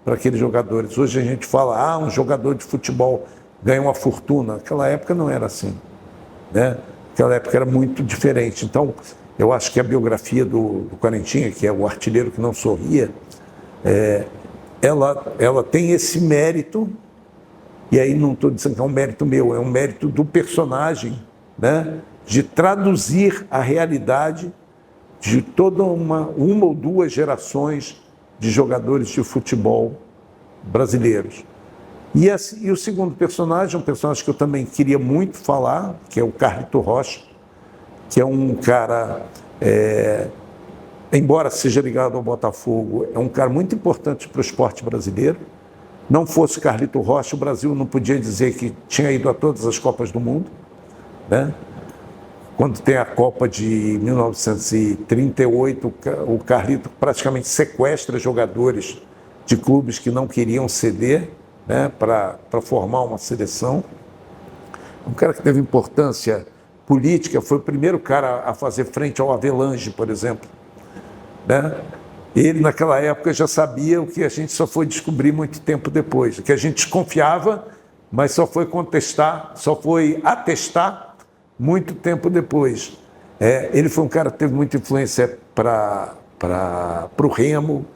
para aqueles jogadores. Hoje a gente fala, um jogador de futebol ganha uma fortuna. Naquela época não era assim, né? Naquela época era muito diferente. Então, eu acho que a biografia do Quarentinha, que é o artilheiro que não sorria, ela tem esse mérito, e aí não estou dizendo que é um mérito meu, é um mérito do personagem, né? De traduzir a realidade de toda uma ou 2 gerações de jogadores de futebol brasileiros. E o segundo personagem, um personagem que eu também queria muito falar, que é o Carlito Rocha, que é um cara, embora seja ligado ao Botafogo, é um cara muito importante para o esporte brasileiro. Não fosse Carlito Rocha, o Brasil não podia dizer que tinha ido a todas as Copas do Mundo, né? Quando tem a Copa de 1938, o Carlito praticamente sequestra jogadores de clubes que não queriam ceder, né, para formar uma seleção. Um cara que teve importância política, foi o primeiro cara a fazer frente ao Avelange, por exemplo, né? Ele, naquela época, já sabia o que a gente só foi descobrir muito tempo depois, que a gente desconfiava, mas só foi atestar muito tempo depois. Ele foi um cara que teve muita influência para o remo.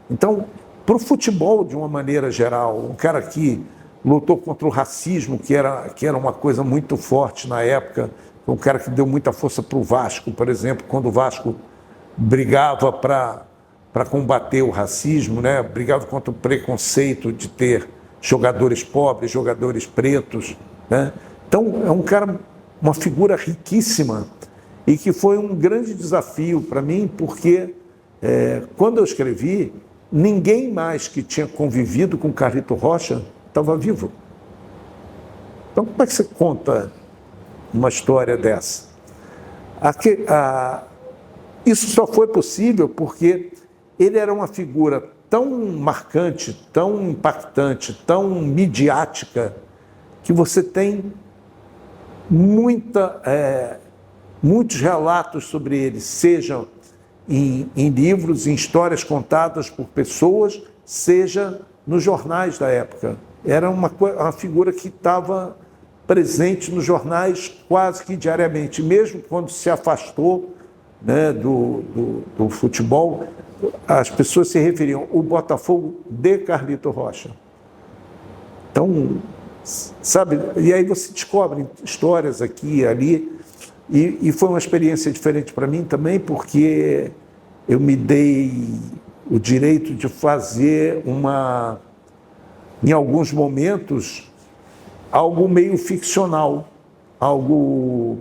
Então, para o futebol, de uma maneira geral, um cara que lutou contra o racismo, que era uma coisa muito forte na época, um cara que deu muita força para o Vasco, por exemplo, quando o Vasco brigava para combater o racismo, né? Brigava contra o preconceito de ter jogadores pobres, jogadores pretos, né? Então, é um cara, uma figura riquíssima e que foi um grande desafio para mim, porque quando eu escrevi, ninguém mais que tinha convivido com Carlito Rocha estava vivo. Então, como é que você conta uma história dessa? Isso só foi possível porque ele era uma figura tão marcante, tão impactante, tão midiática, que você tem muitos relatos sobre ele, sejam em livros, em histórias contadas por pessoas, seja nos jornais da época. Era uma figura que estava presente nos jornais quase que diariamente, mesmo quando se afastou, né, do futebol, as pessoas se referiam ao Botafogo de Carlito Rocha. Então, sabe, e aí você descobre histórias aqui e ali, e foi uma experiência diferente para mim também, porque eu me dei o direito de fazer em alguns momentos, algo meio ficcional, algo...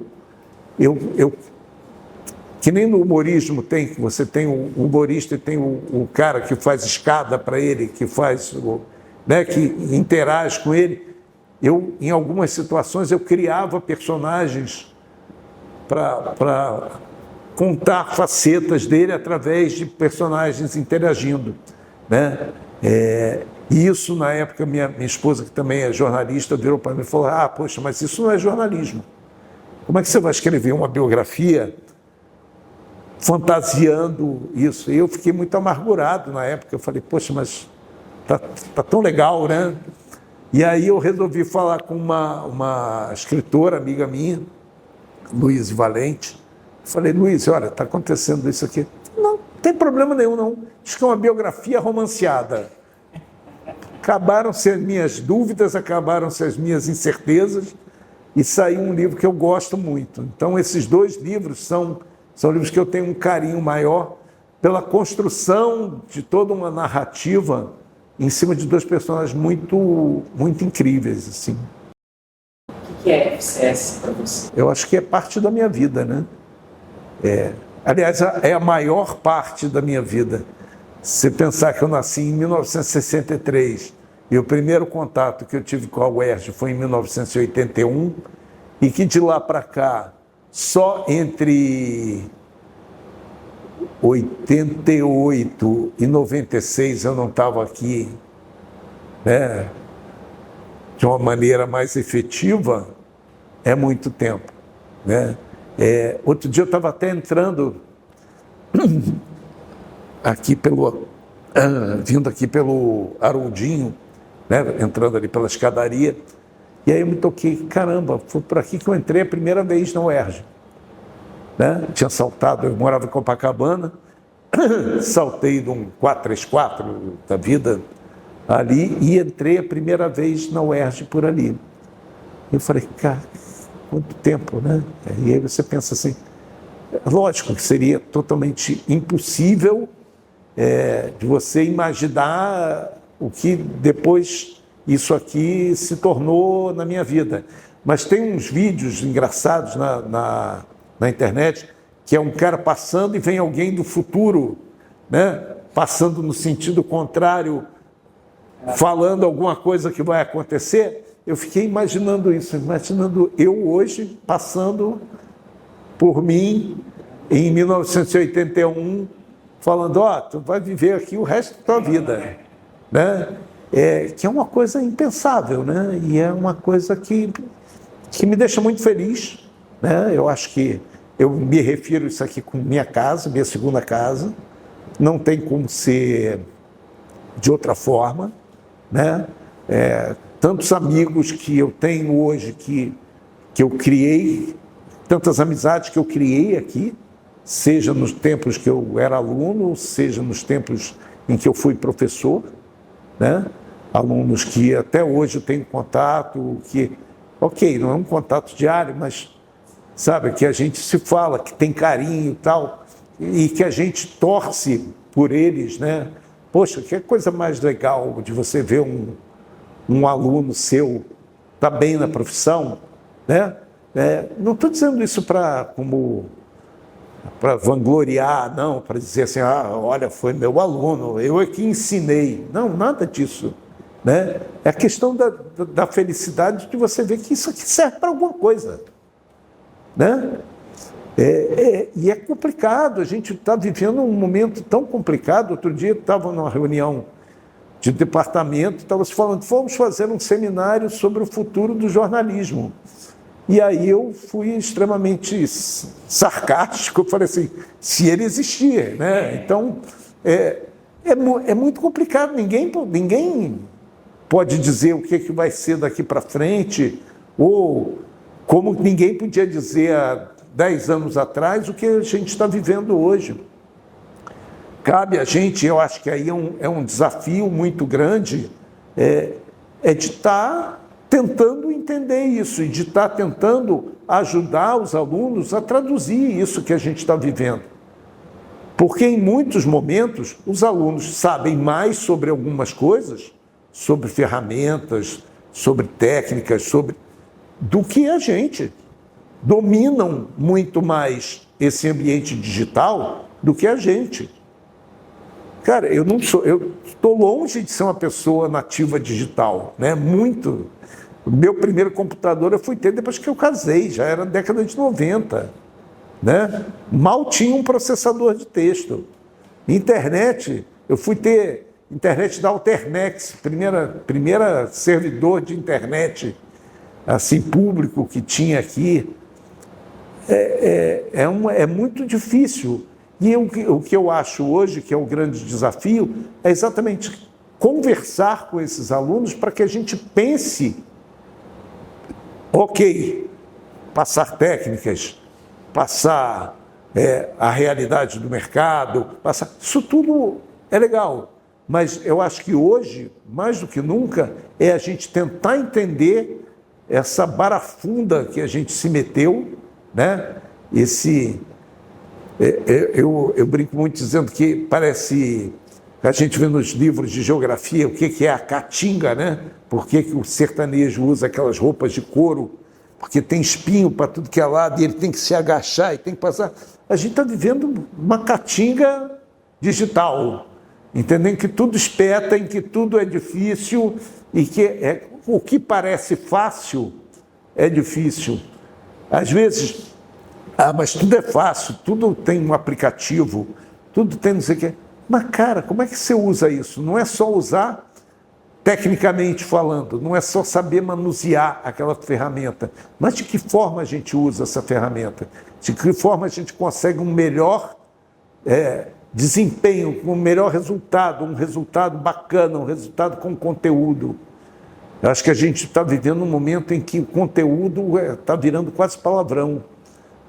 que nem no humorismo tem, que você tem o humorista e tem o cara que faz escada para ele, que faz, né, que interage com ele. Em algumas situações, eu criava personagens para contar facetas dele através de personagens interagindo, né? E isso, na época, minha esposa, que também é jornalista, virou para mim e falou: poxa, mas isso não é jornalismo. Como é que você vai escrever uma biografia fantasiando isso? E eu fiquei muito amargurado na época. Eu falei: poxa, mas tá tão legal, né? E aí eu resolvi falar com uma escritora, amiga minha, Luiz Valente. Falei, Luiz, olha, está acontecendo isso aqui. Não tem problema nenhum, não. Diz que é uma biografia romanceada. Acabaram-se as minhas dúvidas, acabaram-se as minhas incertezas e saiu um livro que eu gosto muito. Então, esses 2 livros são livros que eu tenho um carinho maior pela construção de toda uma narrativa em cima de 2 personagens muito incríveis, assim. O que é FCS para você? Eu acho que é parte da minha vida, né? Aliás, é a maior parte da minha vida. Se pensar que eu nasci em 1963 e o primeiro contato que eu tive com a UERJ foi em 1981 e que de lá para cá, só entre 88 e 96 eu não estava aqui, né, de uma maneira mais efetiva, é muito tempo, né? Outro dia eu estava até entrando aqui vindo aqui pelo Haroldinho, né, entrando ali pela escadaria, e aí eu me toquei, caramba, foi por aqui que eu entrei a primeira vez na UERJ. Né? Tinha saltado, eu morava em Copacabana, saltei de um 434 da vida ali e entrei a primeira vez na UERJ por ali. Eu falei, cara, quanto tempo, né? E aí você pensa assim, lógico que seria totalmente impossível de você imaginar o que depois isso aqui se tornou na minha vida. Mas tem uns vídeos engraçados na internet, que é um cara passando e vem alguém do futuro, né, passando no sentido contrário, falando alguma coisa que vai acontecer. Eu fiquei imaginando isso, imaginando eu hoje passando por mim em 1981, falando, tu vai viver aqui o resto da tua vida, né? Que é uma coisa impensável, né? E é uma coisa que me deixa muito feliz, né? Eu acho que eu me refiro isso aqui com minha casa, minha segunda casa, não tem como ser de outra forma, né? Tantos amigos que eu tenho hoje que eu criei, tantas amizades que eu criei aqui, seja nos tempos que eu era aluno, seja nos tempos em que eu fui professor, né? Alunos que até hoje eu tenho contato, que, ok, não é um contato diário, mas, sabe, que a gente se fala, que tem carinho e tal, e que a gente torce por eles, né? Poxa, que coisa mais legal de você ver um aluno seu tá bem na profissão, né? Não estou dizendo isso para vangloriar, não, para dizer assim, olha, foi meu aluno, eu é que ensinei. Não, nada disso, né? É a questão da felicidade de você ver que isso aqui serve para alguma coisa, né? E é complicado, a gente está vivendo um momento tão complicado. Outro dia eu estava numa reunião de departamento, estava se falando, vamos fazer um seminário sobre o futuro do jornalismo. E aí eu fui extremamente sarcástico, eu falei assim, se ele existir, né? Então, é muito complicado, ninguém pode dizer o que vai ser daqui para frente, ou como ninguém podia dizer há 10 anos atrás o que a gente está vivendo hoje. Cabe a gente, eu acho que aí é um desafio muito grande, de estar tentando entender isso e de estar tentando ajudar os alunos a traduzir isso que a gente está vivendo. Porque em muitos momentos os alunos sabem mais sobre algumas coisas, sobre ferramentas, sobre técnicas, do que a gente. Dominam muito mais esse ambiente digital do que a gente. Cara, eu estou longe de ser uma pessoa nativa digital, né? Muito. O meu primeiro computador eu fui ter depois que eu casei, já era década de 90, né? Mal tinha um processador de texto. Internet, eu fui ter internet da Alternex, primeira servidor de internet assim, público que tinha aqui. É muito difícil. E o que eu acho hoje que é o grande desafio é exatamente conversar com esses alunos para que a gente pense, ok, passar técnicas, passar a realidade do mercado, isso tudo é legal. Mas eu acho que hoje, mais do que nunca, é a gente tentar entender essa barafunda que a gente se meteu, né? Eu brinco muito dizendo que parece, a gente vê nos livros de geografia o que é a caatinga, né? Por que o sertanejo usa aquelas roupas de couro? Porque tem espinho para tudo que é lado e ele tem que se agachar e tem que passar. A gente está vivendo uma caatinga digital, entendendo que tudo espeta, em que tudo é difícil e que o que parece fácil é difícil. Às vezes, mas tudo é fácil, tudo tem um aplicativo, tudo tem não sei o quê. Mas, cara, como é que você usa isso? Não é só usar tecnicamente falando, não é só saber manusear aquela ferramenta, mas de que forma a gente usa essa ferramenta? De que forma a gente consegue um melhor desempenho, um melhor resultado, um resultado bacana, um resultado com conteúdo? Eu acho que a gente está vivendo um momento em que o conteúdo está virando quase palavrão,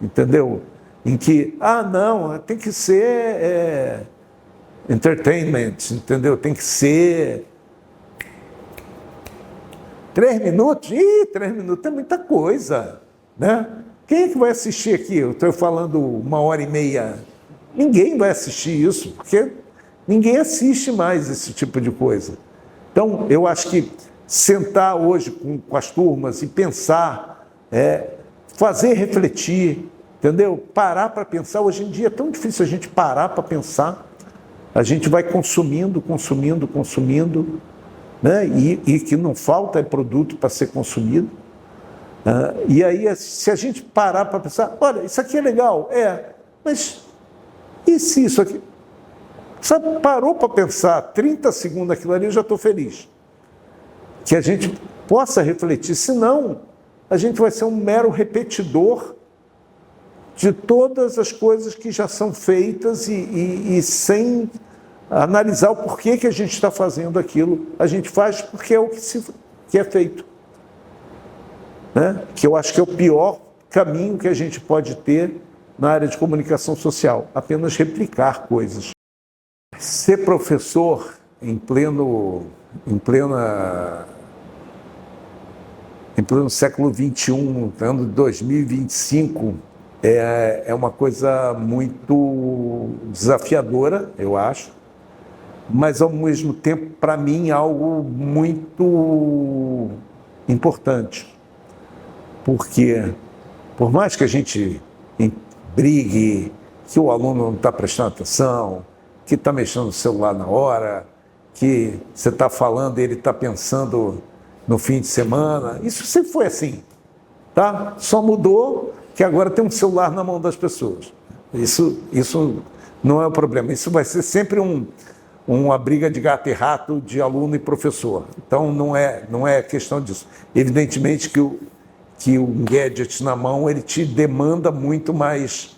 entendeu? Em que, não, tem que ser entertainment, entendeu? Tem que ser 3 minutos? 3 minutos é muita coisa, né? Quem é que vai assistir aqui? Eu estou falando 1h30. Ninguém vai assistir isso, porque ninguém assiste mais esse tipo de coisa. Então, eu acho que sentar hoje com as turmas e pensar, fazer refletir, entendeu? Parar para pensar. Hoje em dia é tão difícil a gente parar para pensar. A gente vai consumindo, né? E que não falta produto para ser consumido. E aí, se a gente parar para pensar, olha, isso aqui é legal, mas e se isso aqui? Sabe, parou para pensar 30 segundos aquilo ali, eu já estou feliz. Que a gente possa refletir, senão a gente vai ser um mero repetidor de todas as coisas que já são feitas e sem analisar o porquê que a gente está fazendo aquilo. A gente faz porque é o que é feito. Né? Que eu acho que é o pior caminho que a gente pode ter na área de comunicação social, apenas replicar coisas. Ser professor em pleno século XXI, ano de 2025, é uma coisa muito desafiadora, eu acho, mas, ao mesmo tempo, para mim, algo muito importante. Porque, por mais que a gente brigue, que o aluno não está prestando atenção, que está mexendo no celular na hora, que você está falando e ele está pensando no fim de semana, isso sempre foi assim, tá? Só mudou que agora tem um celular na mão das pessoas. Isso não é o problema. Isso vai ser sempre uma briga de gato e rato de aluno e professor. Então, não é questão disso. Evidentemente que um gadget na mão, ele te demanda muito mais,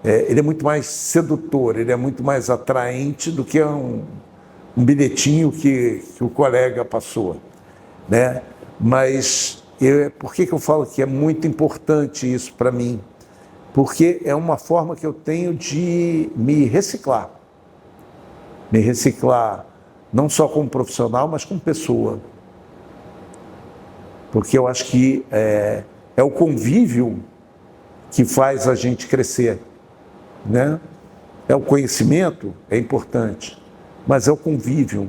ele é muito mais sedutor, ele é muito mais atraente do que um bilhetinho que o colega passou, né? Mas por que eu falo que é muito importante isso para mim? Porque é uma forma que eu tenho de me reciclar não só como profissional, mas como pessoa. Porque eu acho que é o convívio que faz a gente crescer, né? O conhecimento, é importante, mas é o convívio,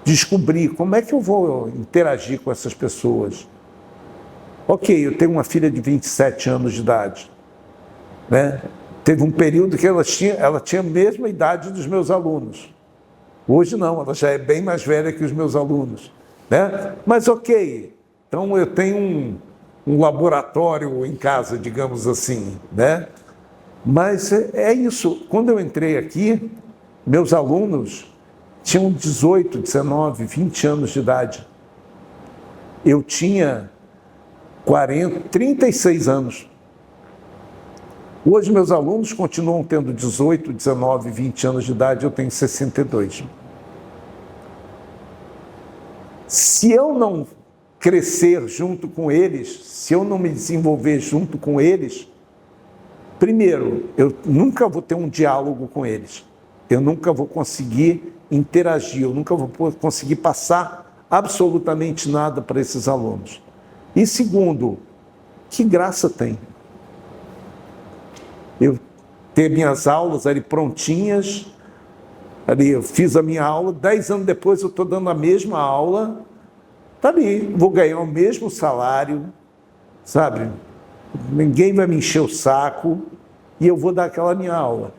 descobrir como é que eu vou interagir com essas pessoas. Ok, eu tenho uma filha de 27 anos de idade, né? Teve um período que ela tinha a mesma idade dos meus alunos. Hoje não, ela já é bem mais velha que os meus alunos, né? Mas ok, então eu tenho um laboratório em casa, digamos assim, né? Mas é isso. Quando eu entrei aqui, meus alunos tinham 18, 19, 20 anos de idade. Eu tinha 36 anos. Hoje, meus alunos continuam tendo 18, 19, 20 anos de idade, eu tenho 62. Se eu não crescer junto com eles, se eu não me desenvolver junto com eles, primeiro, eu nunca vou ter um diálogo com eles. Eu nunca vou conseguir interagir, eu nunca vou conseguir passar absolutamente nada para esses alunos. E segundo, que graça tem? Eu ter minhas aulas ali prontinhas, ali eu fiz a minha aula, 10 anos depois eu estou dando a mesma aula, tá ali, vou ganhar o mesmo salário, sabe? Ninguém vai me encher o saco e eu vou dar aquela minha aula.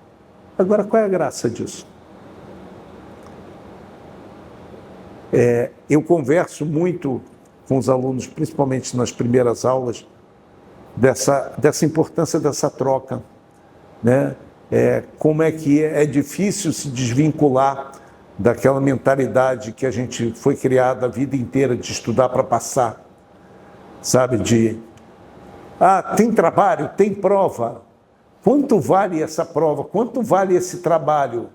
Agora, qual é a graça disso? Eu converso muito com os alunos, principalmente nas primeiras aulas, dessa importância dessa troca, né? Como é que é difícil se desvincular daquela mentalidade que a gente foi criada a vida inteira de estudar para passar, sabe? Tem trabalho, tem prova. Quanto vale essa prova? Quanto vale esse trabalho?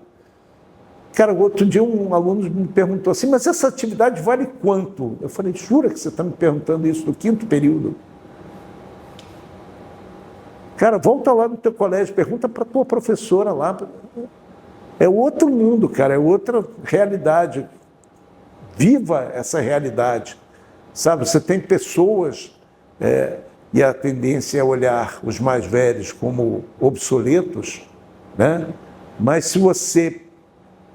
Cara, outro dia um aluno me perguntou assim, mas essa atividade vale quanto? Eu falei, jura que você está me perguntando isso no 5º período? Cara, volta lá no teu colégio, pergunta para a tua professora lá. É outro mundo, cara, é outra realidade. Viva essa realidade, sabe? Você tem pessoas, e a tendência é olhar os mais velhos como obsoletos, né? Mas se você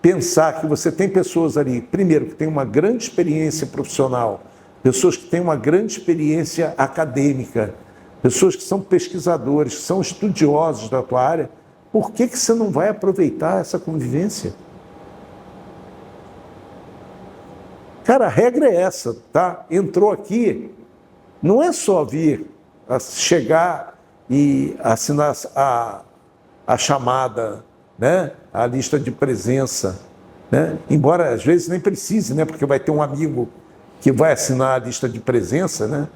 pensar que você tem pessoas ali, primeiro, que têm uma grande experiência profissional, pessoas que têm uma grande experiência acadêmica, pessoas que são pesquisadores, que são estudiosos da tua área, por que você não vai aproveitar essa convivência? Cara, a regra é essa, tá? Entrou aqui, não é só vir a chegar e assinar a chamada, né? A lista de presença, né? Embora às vezes nem precise, né? Porque vai ter um amigo que vai assinar a lista de presença, né?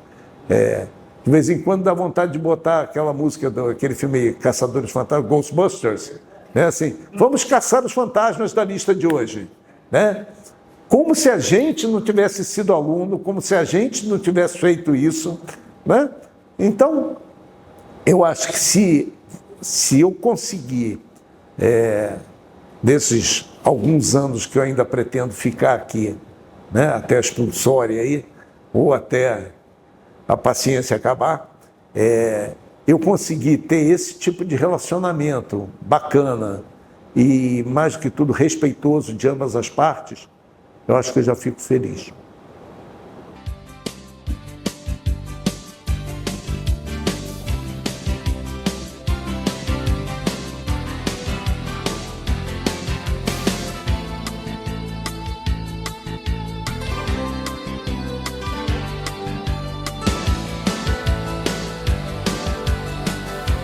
De vez em quando dá vontade de botar aquela música daquele filme Caçadores Fantasmas, Ghostbusters, né? Assim, vamos caçar os fantasmas da lista de hoje, né? Como se a gente não tivesse sido aluno, como se a gente não tivesse feito isso, né? Então, eu acho que se eu conseguir, desses alguns anos que eu ainda pretendo ficar aqui, né, até a expulsória aí, ou até a paciência acabar, eu conseguir ter esse tipo de relacionamento bacana e, mais do que tudo, respeitoso de ambas as partes, eu acho que eu já fico feliz.